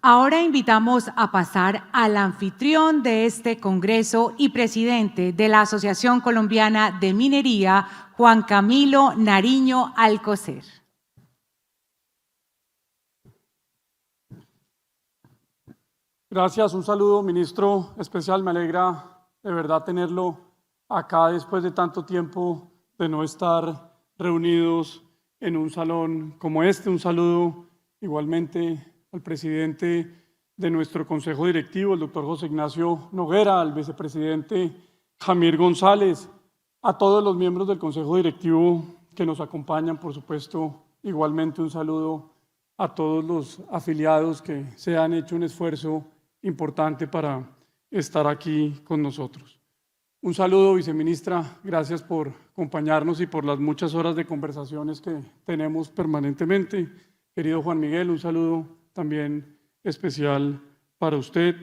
Ahora invitamos a pasar al anfitrión de este congreso y presidente de la Asociación Colombiana de Minería, Juan Camilo Nariño Alcocer. Gracias, un saludo, ministro especial. Me alegra de verdad tenerlo acá después de tanto tiempo de no estar reunidos en un salón como este. Un saludo igualmente al presidente de nuestro consejo directivo, el doctor José Ignacio Noguera, al vicepresidente Jamir González, a todos los miembros del consejo directivo que nos acompañan, por supuesto, igualmente un saludo a todos los afiliados que se han hecho un esfuerzo importante para estar aquí con nosotros. Un saludo, viceministra, gracias por acompañarnos y por las muchas horas de conversaciones que tenemos permanentemente. Querido Juan Miguel, un saludo también especial para usted.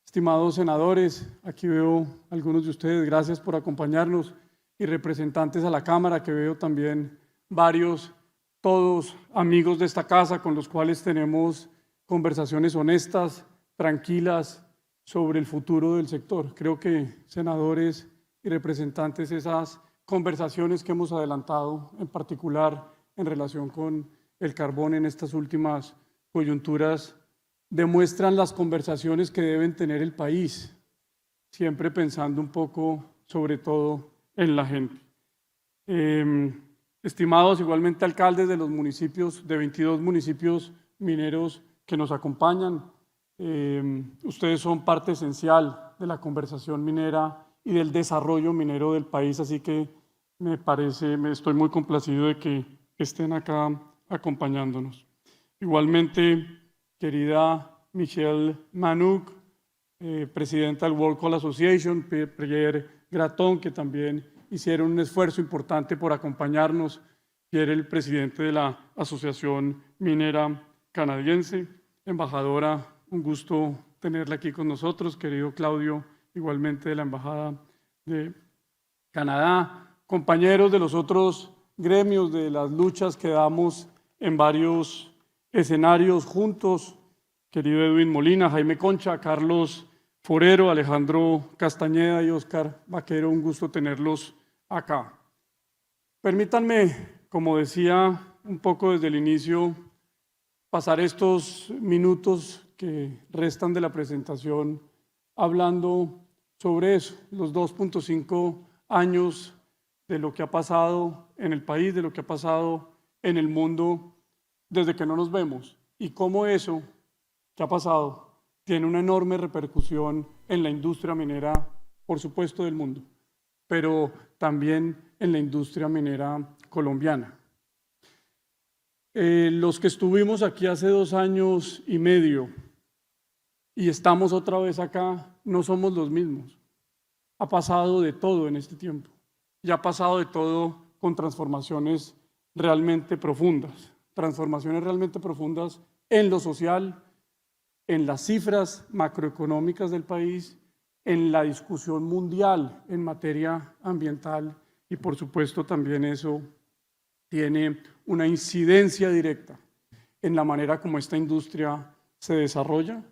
Estimados senadores, aquí veo algunos de ustedes, gracias por acompañarnos, y representantes a la Cámara, que veo también varios, todos amigos de esta casa con los cuales tenemos conversaciones honestas, tranquilas, sobre el futuro del sector. Creo que, senadores y representantes, esas conversaciones que hemos adelantado, en particular en relación con el carbón en estas últimas coyunturas, demuestran las conversaciones que deben tener el país, siempre pensando un poco, sobre todo, en la gente. Estimados igualmente alcaldes de los municipios, de 22 municipios mineros que nos acompañan, ustedes son parte esencial de la conversación minera y del desarrollo minero del país, así que estoy muy complacido de que estén acá acompañándonos. Igualmente, querida Michelle Manouk, presidenta del World Coal Association, Pierre Graton, que también hicieron un esfuerzo importante por acompañarnos, Pierre, el presidente de la Asociación Minera Canadiense, embajadora, un gusto tenerla aquí con nosotros, querido Claudio, igualmente de la Embajada de Canadá, compañeros de los otros gremios, de las luchas que damos en varios escenarios juntos, querido Edwin Molina, Jaime Concha, Carlos Forero, Alejandro Castañeda y Óscar Vaquero, un gusto tenerlos acá. Permítanme, como decía un poco desde el inicio, pasar estos minutos que restan de la presentación hablando sobre eso, los 2.5 años de lo que ha pasado en el país, de lo que ha pasado en el mundo desde que no nos vemos, y cómo eso que ha pasado tiene una enorme repercusión en la industria minera, por supuesto, del mundo, pero también en la industria minera colombiana. Los que estuvimos aquí hace 2 años y medio y estamos otra vez acá, no somos los mismos. Ha pasado de todo en este tiempo, y ha pasado de todo con transformaciones realmente profundas en lo social, en las cifras macroeconómicas del país, en la discusión mundial en materia ambiental, y por supuesto también eso tiene una incidencia directa en la manera como esta industria se desarrolla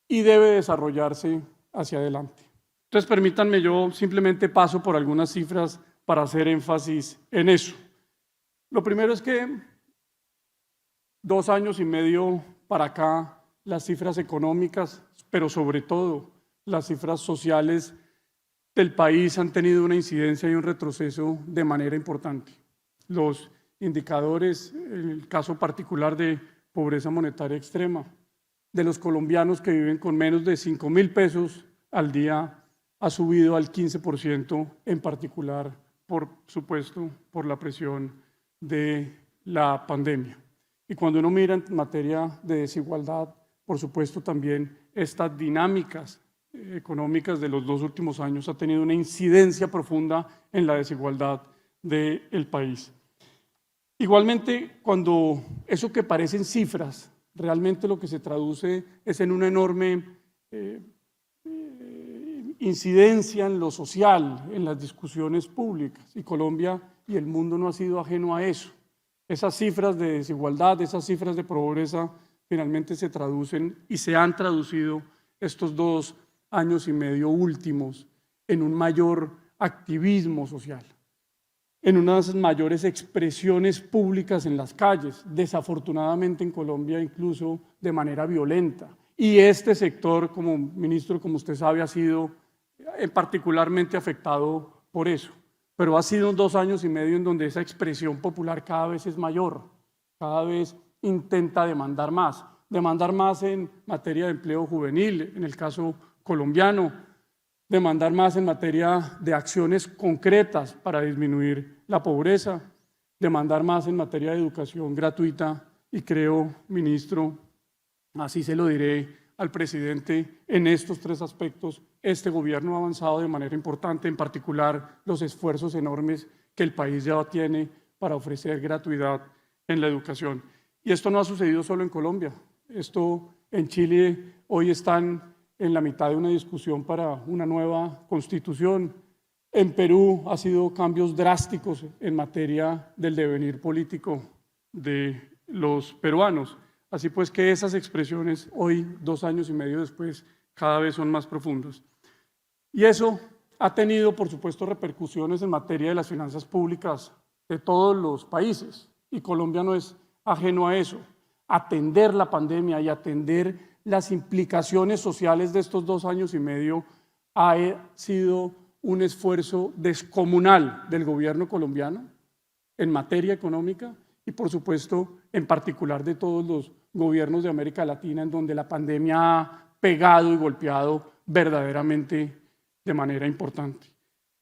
y debe desarrollarse hacia adelante. Entonces, permítanme, yo simplemente paso por algunas cifras para hacer énfasis en eso. Lo primero es que 2 años y medio para acá, las cifras económicas, pero sobre todo las cifras sociales del país han tenido una incidencia y un retroceso de manera importante. Los indicadores, en el caso particular de pobreza monetaria extrema, de los colombianos que viven con menos de 5.000 pesos al día, ha subido al 15%, en particular, por supuesto, por la presión de la pandemia. Y cuando uno mira en materia de desigualdad, por supuesto también estas dinámicas económicas de los 2 últimos años ha tenido una incidencia profunda en la desigualdad del país. Igualmente, cuando eso que parecen cifras, realmente lo que se traduce es en una enorme incidencia en lo social, en las discusiones públicas, y Colombia y el mundo no ha sido ajeno a eso. Esas cifras de desigualdad, esas cifras de pobreza finalmente se traducen y se han traducido estos 2 años y medio últimos en un mayor activismo social, en unas mayores expresiones públicas en las calles, desafortunadamente en Colombia incluso de manera violenta. Y este sector, como ministro, como usted sabe, ha sido particularmente afectado por eso. Pero ha sido 2 años y medio en donde esa expresión popular cada vez es mayor, cada vez intenta demandar más en materia de empleo juvenil, en el caso colombiano, demandar más en materia de acciones concretas para disminuir la pobreza, demandar más en materia de educación gratuita y creo, ministro, así se lo diré al presidente, en estos 3 aspectos este gobierno ha avanzado de manera importante, en particular los esfuerzos enormes que el país ya tiene para ofrecer gratuidad en la educación. Y esto no ha sucedido solo en Colombia, esto en Chile hoy están en la mitad de una discusión para una nueva constitución. En Perú ha sido cambios drásticos en materia del devenir político de los peruanos. Así pues que esas expresiones hoy, 2 años y medio después, cada vez son más profundas. Y eso ha tenido, por supuesto, repercusiones en materia de las finanzas públicas de todos los países. Y Colombia no es ajeno a eso. Atender la pandemia y atender las implicaciones sociales de estos 2 años y medio ha sido un esfuerzo descomunal del gobierno colombiano en materia económica y, por supuesto, en particular de todos los gobiernos de América Latina, en donde la pandemia ha pegado y golpeado verdaderamente de manera importante.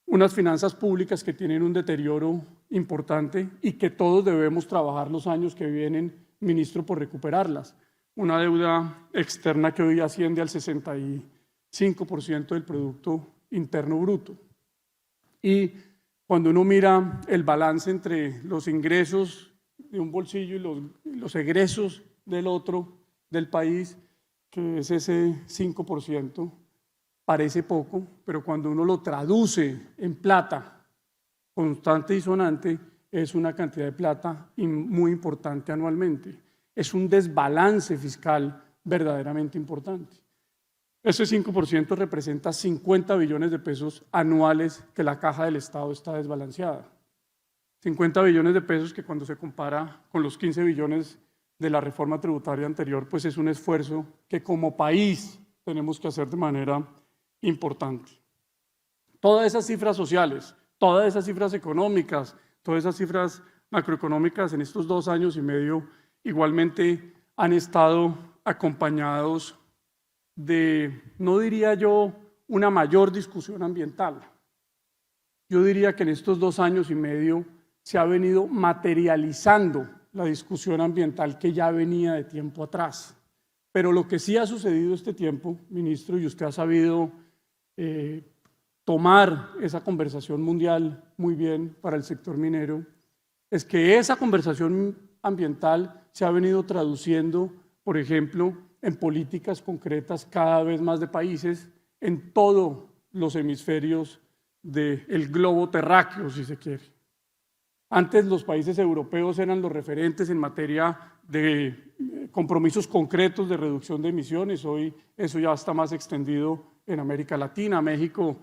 Unas finanzas públicas que tienen un deterioro importante y que todos debemos trabajar los años que vienen, ministro, por recuperarlas. Una deuda externa que hoy asciende al 65% del Producto Interno Bruto. Y cuando uno mira el balance entre los ingresos de un bolsillo y los egresos del otro del país, que es ese 5%, parece poco, pero cuando uno lo traduce en plata, constante y sonante, es una cantidad de plata muy importante anualmente. Es un desbalance fiscal verdaderamente importante. Ese 5% representa 50 billones de pesos anuales que la caja del Estado está desbalanceada. 50 billones de pesos que cuando se compara con los 15 billones de la reforma tributaria anterior, pues es un esfuerzo que como país tenemos que hacer de manera importante. Todas esas cifras sociales, todas esas cifras económicas, todas esas cifras macroeconómicas en estos 2 años y medio igualmente han estado acompañados de, no diría yo, una mayor discusión ambiental. Yo diría que en estos 2 años y medio se ha venido materializando la discusión ambiental que ya venía de tiempo atrás. Pero lo que sí ha sucedido este tiempo, ministro, y usted ha sabido tomar esa conversación mundial muy bien para el sector minero, es que esa conversación ambiental se ha venido traduciendo, por ejemplo, en políticas concretas cada vez más de países en todos los hemisferios del globo terráqueo, si se quiere. Antes los países europeos eran los referentes en materia de compromisos concretos de reducción de emisiones. Hoy eso ya está más extendido en América Latina. México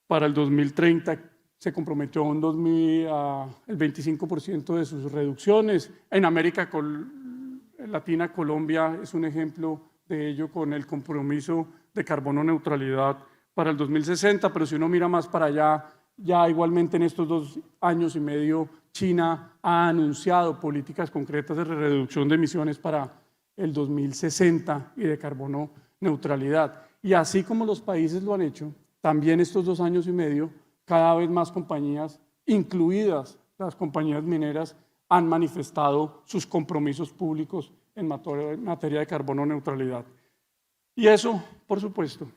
para el 2030 se comprometió el 25% de sus reducciones. En América Latina, Colombia es un ejemplo de ello con el compromiso de carbono neutralidad para el 2060, pero si uno mira más para allá, ya igualmente en estos 2 años y medio China ha anunciado políticas concretas de reducción de emisiones para el 2060 y de carbono neutralidad. Y así como los países lo han hecho, también estos 2 años y medio, cada vez más compañías, incluidas las compañías mineras, han manifestado sus compromisos públicos en materia de carbono neutralidad. Y eso, por supuesto,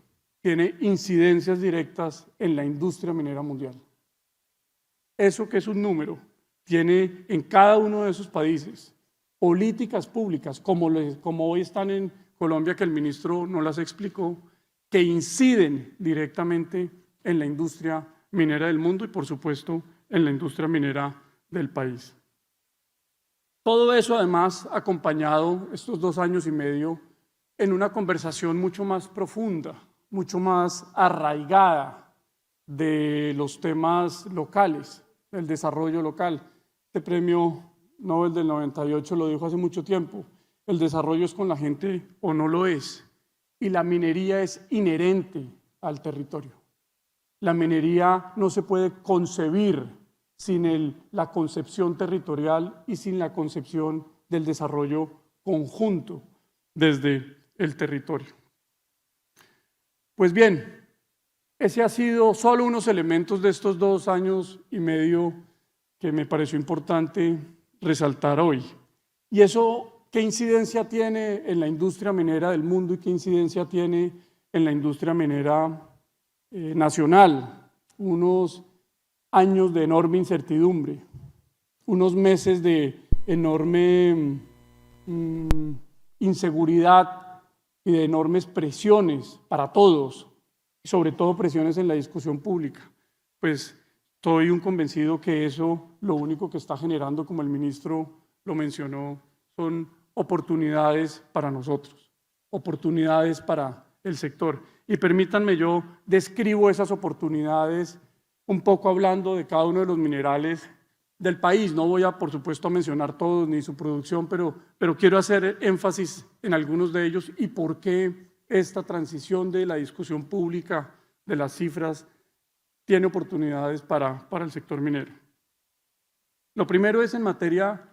tiene incidencias directas en la industria minera mundial. Eso que es un número, tiene en cada uno de esos países políticas públicas, como hoy están en Colombia, que el ministro no las explicó, que inciden directamente en la industria minera del mundo y, por supuesto, en la industria minera del país. Todo eso además acompañado estos 2 años y medio en una conversación mucho más profunda, mucho más arraigada de los temas locales, del desarrollo local. Este premio Nobel del 98 lo dijo hace mucho tiempo, el desarrollo es con la gente o no lo es, y la minería es inherente al territorio. La minería no se puede concebir sin la concepción territorial y sin la concepción del desarrollo conjunto desde el territorio. Pues bien, ese ha sido solo unos elementos de estos 2 años y medio que me pareció importante resaltar hoy. ¿Y eso qué incidencia tiene en la industria minera del mundo y qué incidencia tiene en la industria minera nacional? Unos años de enorme incertidumbre, unos meses de enorme inseguridad y de enormes presiones para todos, y sobre todo presiones en la discusión pública. Pues estoy un convencido que eso lo único que está generando, como el ministro lo mencionó, son oportunidades para nosotros, oportunidades para el sector. Y permítanme, yo describo esas oportunidades un poco hablando de cada uno de los minerales del país. No voy a, por supuesto, a mencionar todos ni su producción, pero quiero hacer énfasis en algunos de ellos y por qué esta transición de la discusión pública de las cifras tiene oportunidades para el sector minero. Lo primero es en materia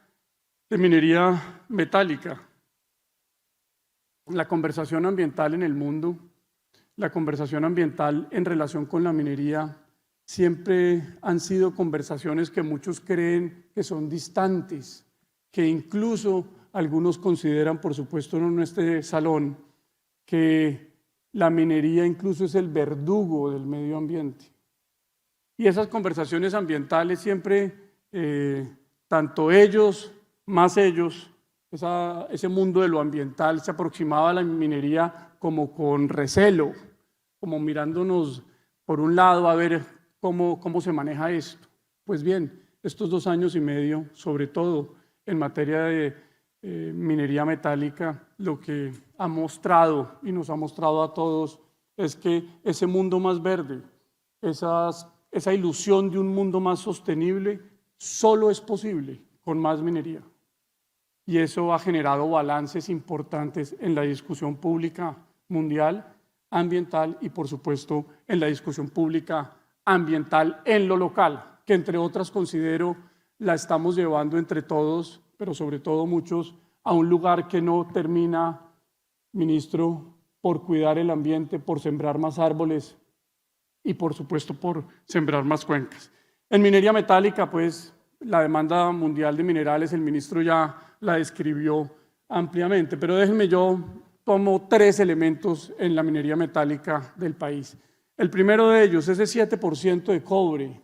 de minería metálica. La conversación ambiental en el mundo, la conversación ambiental en relación con la minería, siempre han sido conversaciones que muchos creen que son distantes, que incluso algunos consideran, por supuesto en este salón, que la minería incluso es el verdugo del medio ambiente. Y esas conversaciones ambientales siempre, tanto ellos, más ellos, ese mundo de lo ambiental se aproximaba a la minería como con recelo, como mirándonos por un lado a ver cómo se maneja esto. Pues bien, estos 2 años y medio, sobre todo en materia de minería metálica, lo que ha mostrado y nos ha mostrado a todos es que ese mundo más verde, esa ilusión de un mundo más sostenible, solo es posible con más minería. Y eso ha generado balances importantes en la discusión pública mundial, ambiental y, por supuesto, en la discusión pública ambiental en lo local, que entre otras considero la estamos llevando entre todos, pero sobre todo muchos, a un lugar que no termina, ministro, por cuidar el ambiente, por sembrar más árboles y, por supuesto, por sembrar más cuencas. En minería metálica, pues, la demanda mundial de minerales, el ministro ya la describió ampliamente, pero déjenme yo tomo 3 elementos en la minería metálica del país. El primero de ellos, ese 7% de cobre,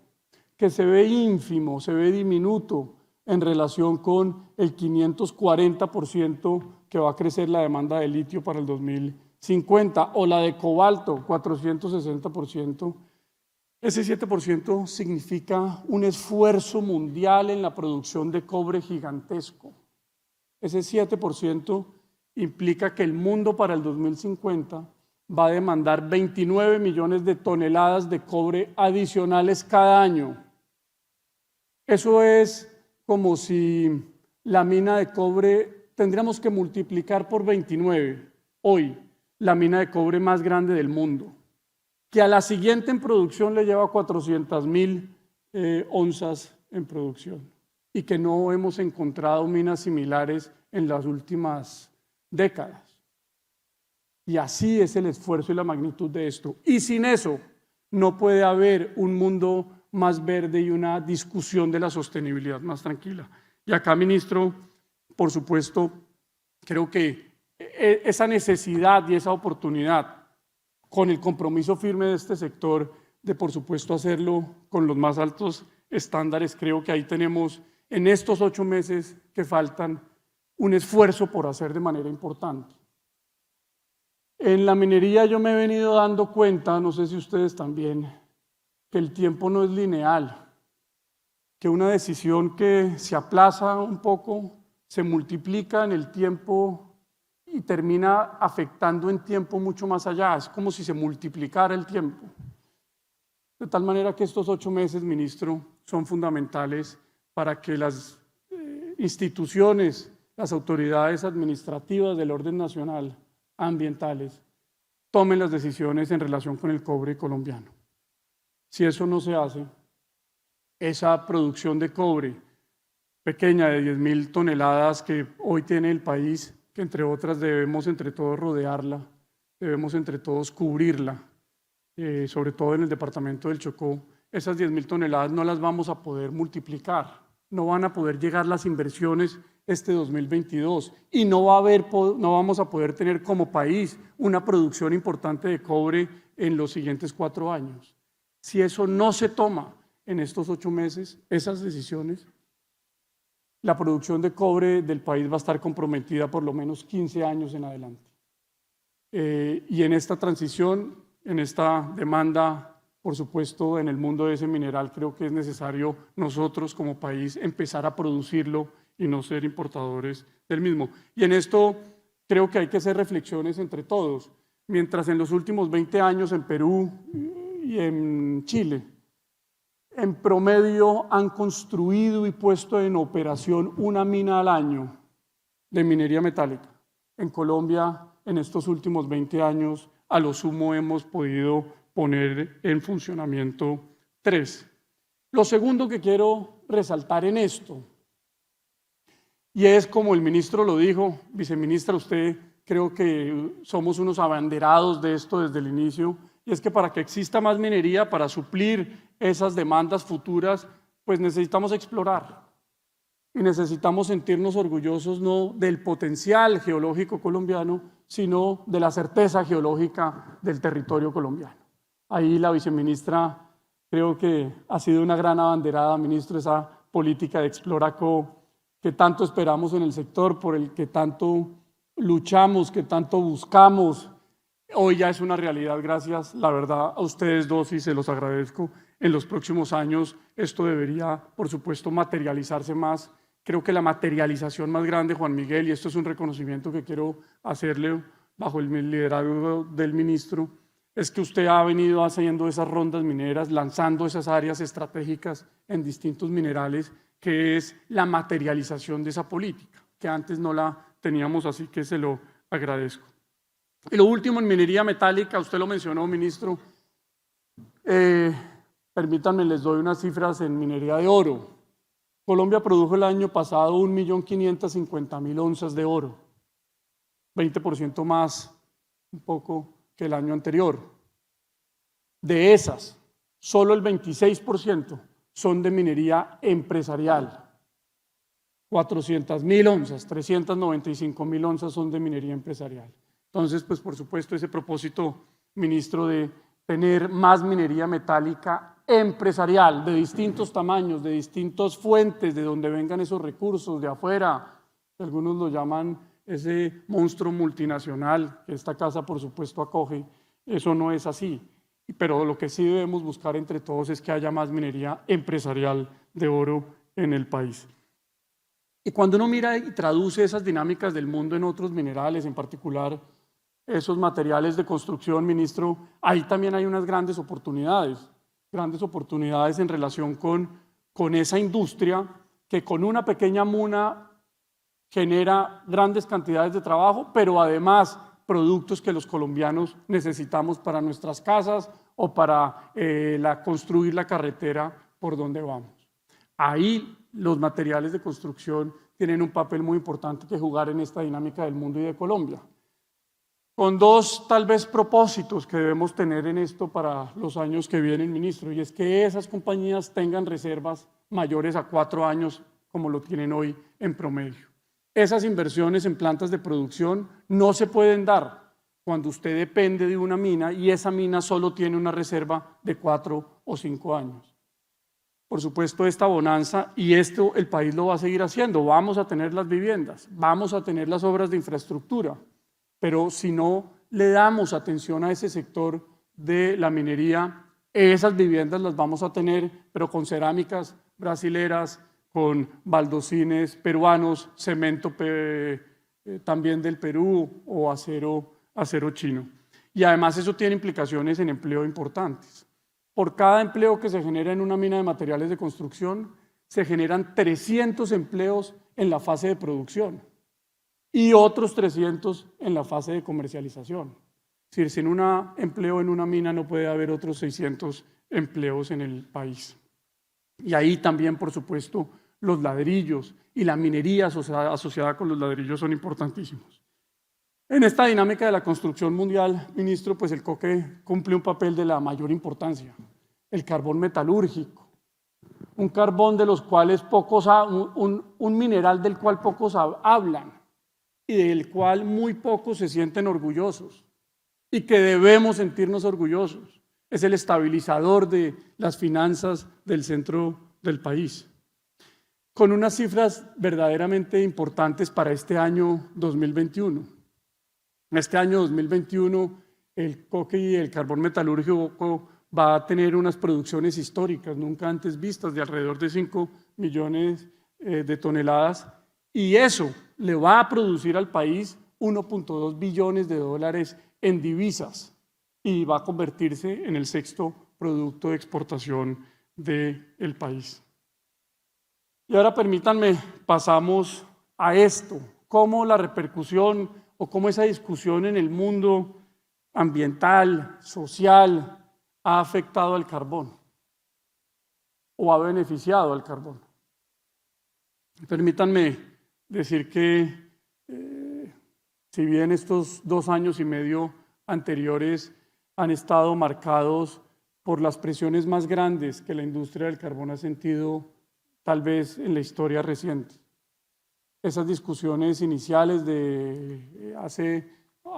que se ve ínfimo, se ve diminuto en relación con el 540% que va a crecer la demanda de litio para el 2050, o la de cobalto, 460%. Ese 7% significa un esfuerzo mundial en la producción de cobre gigantesco. Ese 7% implica que el mundo para el 2050 va a demandar 29 millones de toneladas de cobre adicionales cada año. Eso es como si la mina de cobre tendríamos que multiplicar por 29 hoy, la mina de cobre más grande del mundo, que a la siguiente en producción le lleva 400.000 onzas en producción y que no hemos encontrado minas similares en las últimas décadas. Y así es el esfuerzo y la magnitud de esto. Y sin eso no puede haber un mundo más verde y una discusión de la sostenibilidad más tranquila. Y acá, ministro, por supuesto, creo que esa necesidad y esa oportunidad, con el compromiso firme de este sector de, por supuesto, hacerlo con los más altos estándares, creo que ahí tenemos en estos 8 meses que faltan un esfuerzo por hacer de manera importante. En la minería yo me he venido dando cuenta, no sé si ustedes también, que el tiempo no es lineal, que una decisión que se aplaza un poco se multiplica en el tiempo y termina afectando en tiempo mucho más allá. Es como si se multiplicara el tiempo. De tal manera que estos 8 meses, ministro, son fundamentales para que las instituciones, las autoridades administrativas del orden nacional, ambientales, tomen las decisiones en relación con el cobre colombiano. Si eso no se hace, esa producción de cobre pequeña de 10.000 toneladas que hoy tiene el país, que entre otras debemos entre todos rodearla, debemos entre todos cubrirla, sobre todo en el departamento del Chocó, esas 10.000 toneladas no las vamos a poder multiplicar, no van a poder llegar las inversiones este 2022 y no vamos a poder tener como país una producción importante de cobre en los siguientes 4 años. Si eso no se toma en estos 8 meses, esas decisiones, la producción de cobre del país va a estar comprometida por lo menos 15 años en adelante. Y en esta transición, en esta demanda, por supuesto, en el mundo de ese mineral, creo que es necesario nosotros como país empezar a producirlo y no ser importadores del mismo. Y en esto creo que hay que hacer reflexiones entre todos. Mientras en los últimos 20 años en Perú y en Chile, en promedio han construido y puesto en operación una mina al año de minería metálica. En Colombia, en estos últimos 20 años, a lo sumo hemos podido poner en funcionamiento 3. Lo segundo que quiero resaltar en esto, y es como el ministro lo dijo, viceministra, usted creo que somos unos abanderados de esto desde el inicio, y es que para que exista más minería, para suplir esas demandas futuras, pues necesitamos explorar y necesitamos sentirnos orgullosos no del potencial geológico colombiano, sino de la certeza geológica del territorio colombiano. Ahí la viceministra creo que ha sido una gran abanderada, ministro, esa política de Exploraco que tanto esperamos en el sector, por el que tanto luchamos, que tanto buscamos. Hoy ya es una realidad, gracias, la verdad, a ustedes dos y se los agradezco. En los próximos años esto debería, por supuesto, materializarse más. Creo que la materialización más grande, Juan Miguel, y esto es un reconocimiento que quiero hacerle bajo el liderazgo del ministro, es que usted ha venido haciendo esas rondas mineras, lanzando esas áreas estratégicas en distintos minerales, que es la materialización de esa política, que antes no la teníamos, así que se lo agradezco. Y lo último, en minería metálica, usted lo mencionó, ministro, permítanme, les doy unas cifras en minería de oro. Colombia produjo el año pasado 1.550.000 onzas de oro, 20% más un poco que el año anterior. De esas, solo el 26% son de minería empresarial. 400.000 onzas, 395.000 onzas son de minería empresarial. Entonces, pues por supuesto, ese propósito, ministro, de tener más minería metálica empresarial de distintos tamaños, de distintas fuentes, de donde vengan esos recursos, de afuera, algunos lo llaman ese monstruo multinacional que esta casa por supuesto acoge, eso no es así, pero lo que sí debemos buscar entre todos es que haya más minería empresarial de oro en el país. Y cuando uno mira y traduce esas dinámicas del mundo en otros minerales, en particular esos materiales de construcción, ministro, ahí también hay unas grandes oportunidades en relación con esa industria que con una pequeña muna genera grandes cantidades de trabajo, pero además productos que los colombianos necesitamos para nuestras casas o para construir la carretera por donde vamos. Ahí los materiales de construcción tienen un papel muy importante que jugar en esta dinámica del mundo y de Colombia. Con dos, tal vez, propósitos que debemos tener en esto para los años que vienen, ministro, y es que esas compañías tengan reservas mayores a 4 años, como lo tienen hoy en promedio. Esas inversiones en plantas de producción no se pueden dar cuando usted depende de una mina y esa mina solo tiene una reserva de 4 o 5 años. Por supuesto, esta bonanza, y esto el país lo va a seguir haciendo, vamos a tener las viviendas, vamos a tener las obras de infraestructura, pero si no le damos atención a ese sector de la minería, esas viviendas las vamos a tener, pero con cerámicas brasileras, con baldosines peruanos, cemento también del Perú o acero chino. Y además eso tiene implicaciones en empleo importantes. Por cada empleo que se genera en una mina de materiales de construcción, se generan 300 empleos en la fase de producción y otros 300 en la fase de comercialización. Es decir, sin un empleo en una mina no puede haber otros 600 empleos en el país. Y ahí también, por supuesto, los ladrillos y la minería asociada con los ladrillos son importantísimos. En esta dinámica de la construcción mundial, ministro, pues el coque cumple un papel de la mayor importancia. El carbón metalúrgico, un carbón de los cuales un mineral del cual pocos hablan y del cual muy pocos se sienten orgullosos y que debemos sentirnos orgullosos. Es el estabilizador de las finanzas del centro del país. Con unas cifras verdaderamente importantes para este año 2021. En este año 2021, el coque y el carbón metalúrgico va a tener unas producciones históricas, nunca antes vistas, de alrededor de 5 millones de toneladas, y eso le va a producir al país 1.2 billones de dólares en divisas y va a convertirse en el sexto producto de exportación del país. Y ahora permítanme, pasamos a esto, cómo la repercusión o cómo esa discusión en el mundo ambiental, social, ha afectado al carbón o ha beneficiado al carbón. Permítanme decir que si bien estos 2 años y medio anteriores han estado marcados por las presiones más grandes que la industria del carbón ha sentido tal vez en la historia reciente. Esas discusiones iniciales de hace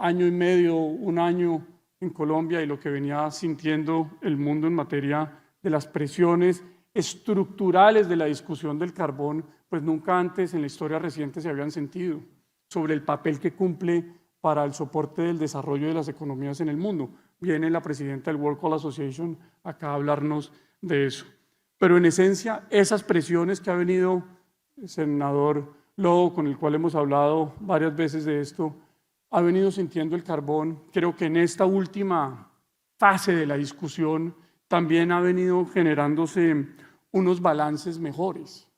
año y medio, 1 año en Colombia y lo que venía sintiendo el mundo en materia de las presiones estructurales de la discusión del carbón, pues nunca antes en la historia reciente se habían sentido, sobre el papel que cumple para el soporte del desarrollo de las economías en el mundo. Viene la presidenta del World Coal Association acá a hablarnos de eso. Pero en esencia, esas presiones que ha venido el senador Lobo, con el cual hemos hablado varias veces de esto, ha venido sintiendo el carbón. Creo que en esta última fase de la discusión también ha venido generándose unos balances mejores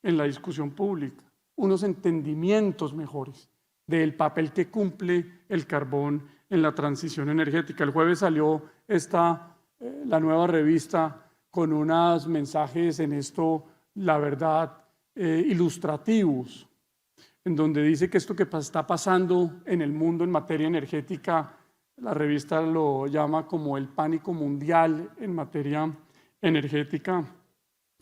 en la discusión pública, unos entendimientos mejores del papel que cumple el carbón en la transición energética. El jueves salió la nueva revista con unos mensajes en esto, la verdad, ilustrativos, en donde dice que esto que está pasando en el mundo en materia energética, la revista lo llama como el pánico mundial en materia energética,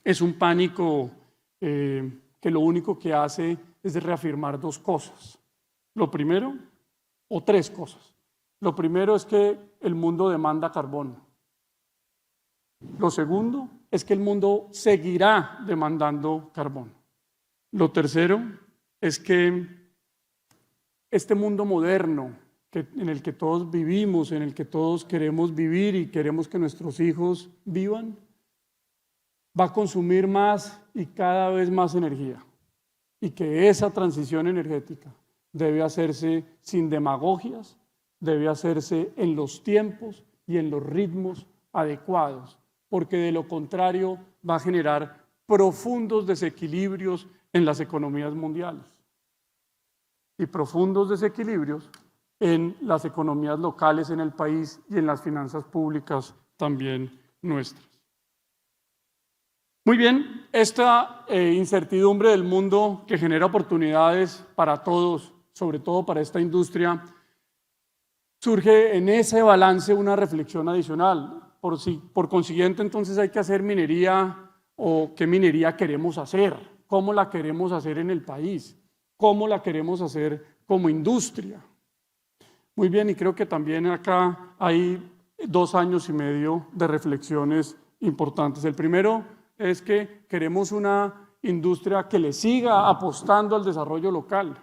es un pánico que lo único que hace es reafirmar 2 cosas. Lo primero, o 3 cosas. Lo primero es que el mundo demanda carbón. Lo segundo es que el mundo seguirá demandando carbón. Lo tercero es que este mundo moderno en el que todos vivimos, en el que todos queremos vivir y queremos que nuestros hijos vivan, va a consumir más y cada vez más energía. Y que esa transición energética debe hacerse sin demagogias, debe hacerse en los tiempos y en los ritmos adecuados, porque de lo contrario va a generar profundos desequilibrios en las economías mundiales y profundos desequilibrios en las economías locales en el país y en las finanzas públicas también nuestras. Muy bien, esta incertidumbre del mundo que genera oportunidades para todos, sobre todo para esta industria, surge en ese balance una reflexión adicional. Por consiguiente, entonces hay que hacer minería, o qué minería queremos hacer, cómo la queremos hacer en el país, cómo la queremos hacer como industria. Muy bien, y creo que también acá hay 2 años y medio de reflexiones importantes. El primero es que queremos una industria que le siga apostando al desarrollo local.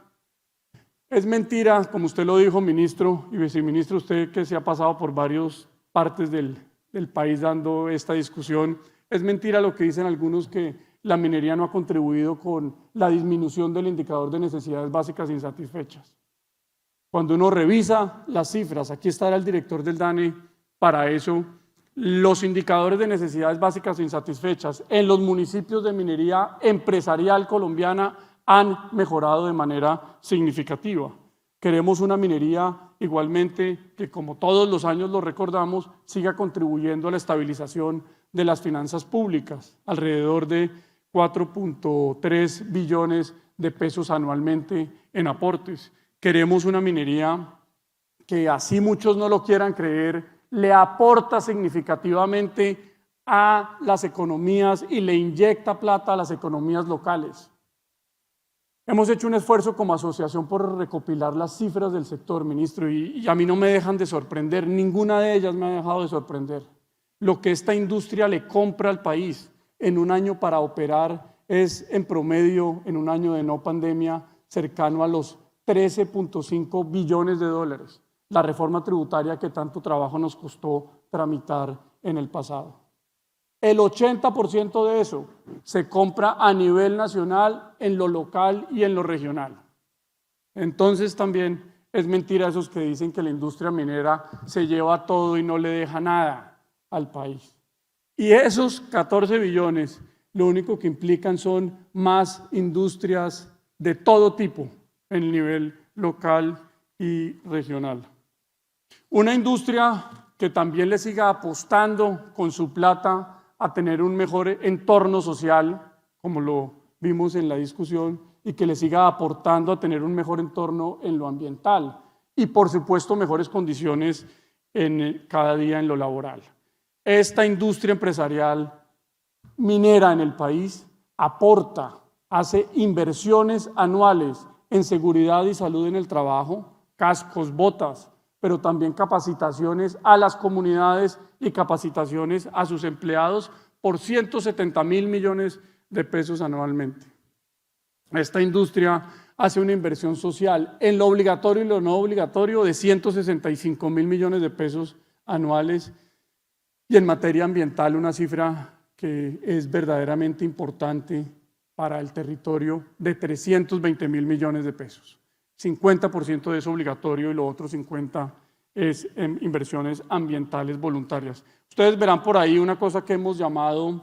Es mentira, como usted lo dijo, ministro y viceministro, usted que se ha pasado por varias partes del país dando esta discusión, es mentira lo que dicen algunos que la minería no ha contribuido con la disminución del indicador de necesidades básicas insatisfechas. Cuando uno revisa las cifras, aquí estará el director del DANE para eso, los indicadores de necesidades básicas insatisfechas en los municipios de minería empresarial colombiana han mejorado de manera significativa. Queremos una minería igualmente que, como todos los años lo recordamos, siga contribuyendo a la estabilización de las finanzas públicas, alrededor de 4.3 billones de pesos anualmente en aportes. Queremos una minería que, así muchos no lo quieran creer, le aporta significativamente a las economías y le inyecta plata a las economías locales. Hemos hecho un esfuerzo como asociación por recopilar las cifras del sector, ministro, y a mí no me dejan de sorprender, ninguna de ellas me ha dejado de sorprender. Lo que esta industria le compra al país en un año para operar es, en promedio, en un año de no pandemia, cercano a los 13.5 billones de dólares. La reforma tributaria que tanto trabajo nos costó tramitar en el pasado. El 80% de eso se compra a nivel nacional, en lo local y en lo regional. Entonces también es mentira esos que dicen que la industria minera se lleva todo y no le deja nada al país. Y esos 14 billones lo único que implican son más industrias de todo tipo en el nivel local y regional. Una industria que también le siga apostando con su plata a tener un mejor entorno social, como lo vimos en la discusión, y que le siga aportando a tener un mejor entorno en lo ambiental y, por supuesto, mejores condiciones cada día en lo laboral. Esta industria empresarial minera en el país aporta, hace inversiones anuales en seguridad y salud en el trabajo, cascos, botas, pero también capacitaciones a las comunidades y capacitaciones a sus empleados por 170.000 millones de pesos anualmente. Esta industria hace una inversión social en lo obligatorio y lo no obligatorio de 165.000 millones de pesos anuales, y en materia ambiental una cifra que es verdaderamente importante para el territorio de 320.000 millones de pesos. 50% de eso obligatorio y lo otro 50% es en inversiones ambientales voluntarias. Ustedes verán por ahí una cosa que hemos llamado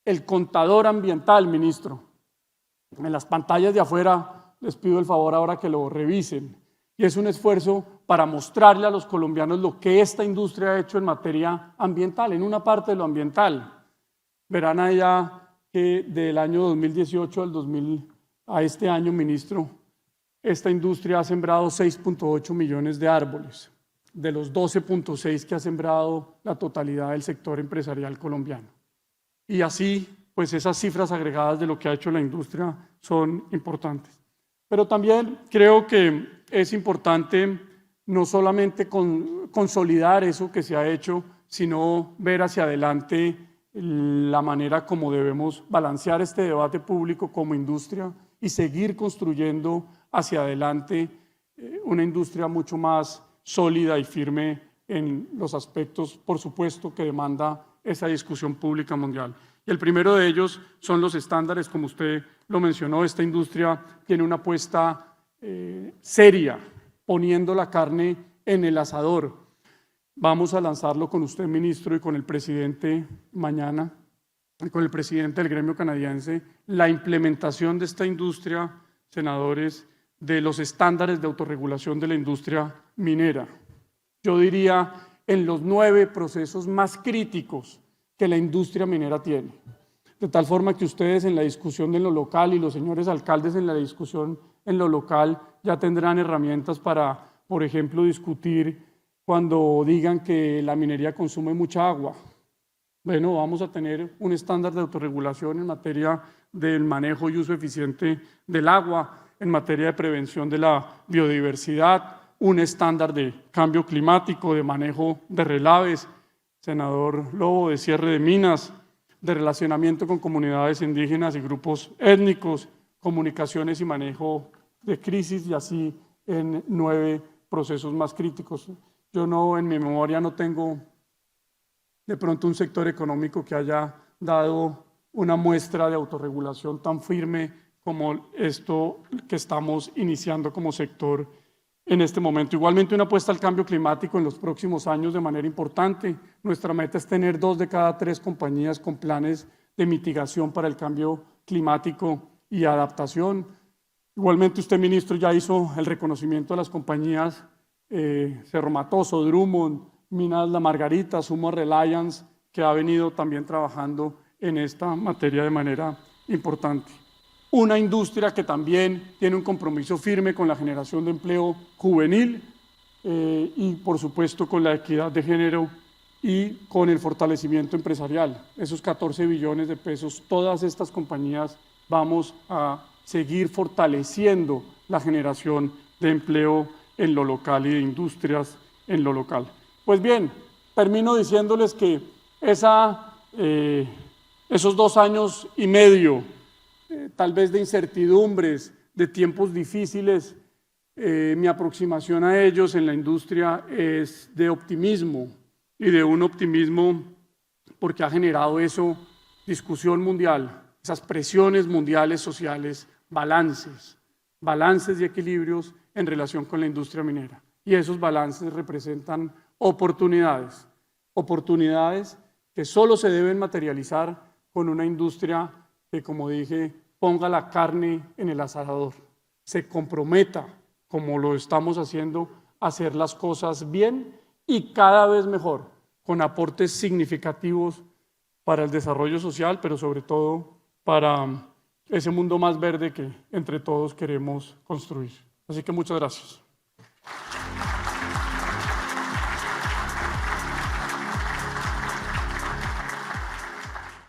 el contador ambiental, ministro. En las pantallas de afuera les pido el favor ahora que lo revisen. Y es un esfuerzo para mostrarle a los colombianos lo que esta industria ha hecho en materia ambiental, en una parte de lo ambiental. Verán allá que del año 2018 a este año, ministro, esta industria ha sembrado 6.8 millones de árboles, de los 12.6 que ha sembrado la totalidad del sector empresarial colombiano. Y así, pues esas cifras agregadas de lo que ha hecho la industria son importantes. Pero también creo que es importante no solamente consolidar eso que se ha hecho, sino ver hacia adelante la manera como debemos balancear este debate público como industria y seguir construyendo hacia adelante una industria mucho más sólida y firme en los aspectos, por supuesto, que demanda esa discusión pública mundial. Y el primero de ellos son los estándares, como usted lo mencionó. Esta industria tiene una apuesta seria, poniendo la carne en el asador. Vamos a lanzarlo con usted, ministro, y con el presidente mañana, y con el presidente del gremio canadiense, la implementación de esta industria, senadores, de los estándares de autorregulación de la industria minera. Yo diría en los 9 procesos más críticos que la industria minera tiene. De tal forma que ustedes en la discusión en lo local y los señores alcaldes en la discusión en lo local ya tendrán herramientas para, por ejemplo, discutir cuando digan que la minería consume mucha agua. Bueno, vamos a tener un estándar de autorregulación en materia del manejo y uso eficiente del agua, en materia de prevención de la biodiversidad, un estándar de cambio climático, de manejo de relaves, senador Lobo, de cierre de minas, de relacionamiento con comunidades indígenas y grupos étnicos, comunicaciones y manejo de crisis, y así en 9 procesos más críticos. Yo no, en mi memoria no tengo de pronto un sector económico que haya dado una muestra de autorregulación tan firme como esto que estamos iniciando como sector en este momento. Igualmente, una apuesta al cambio climático en los próximos años de manera importante. Nuestra meta es tener 2 de cada 3 compañías con planes de mitigación para el cambio climático y adaptación. Igualmente, usted, ministro, ya hizo el reconocimiento de las compañías Cerro Matoso, Drummond, Minas La Margarita, Sumo Reliance, que ha venido también trabajando en esta materia de manera importante. Una industria que también tiene un compromiso firme con la generación de empleo juvenil y, por supuesto, con la equidad de género y con el fortalecimiento empresarial. Esos 14 billones de pesos, todas estas compañías vamos a seguir fortaleciendo la generación de empleo en lo local y de industrias en lo local. Pues bien, termino diciéndoles que esos 2 años y medio, tal vez de incertidumbres, de tiempos difíciles, mi aproximación a ellos en la industria es de optimismo, y de un optimismo porque ha generado eso, discusión mundial, esas presiones mundiales sociales, balances y equilibrios en relación con la industria minera. Y esos balances representan oportunidades que solo se deben materializar con una industria que, como dije, ponga la carne en el asador, se comprometa, como lo estamos haciendo, a hacer las cosas bien y cada vez mejor, con aportes significativos para el desarrollo social, pero sobre todo para ese mundo más verde que entre todos queremos construir. Así que muchas gracias.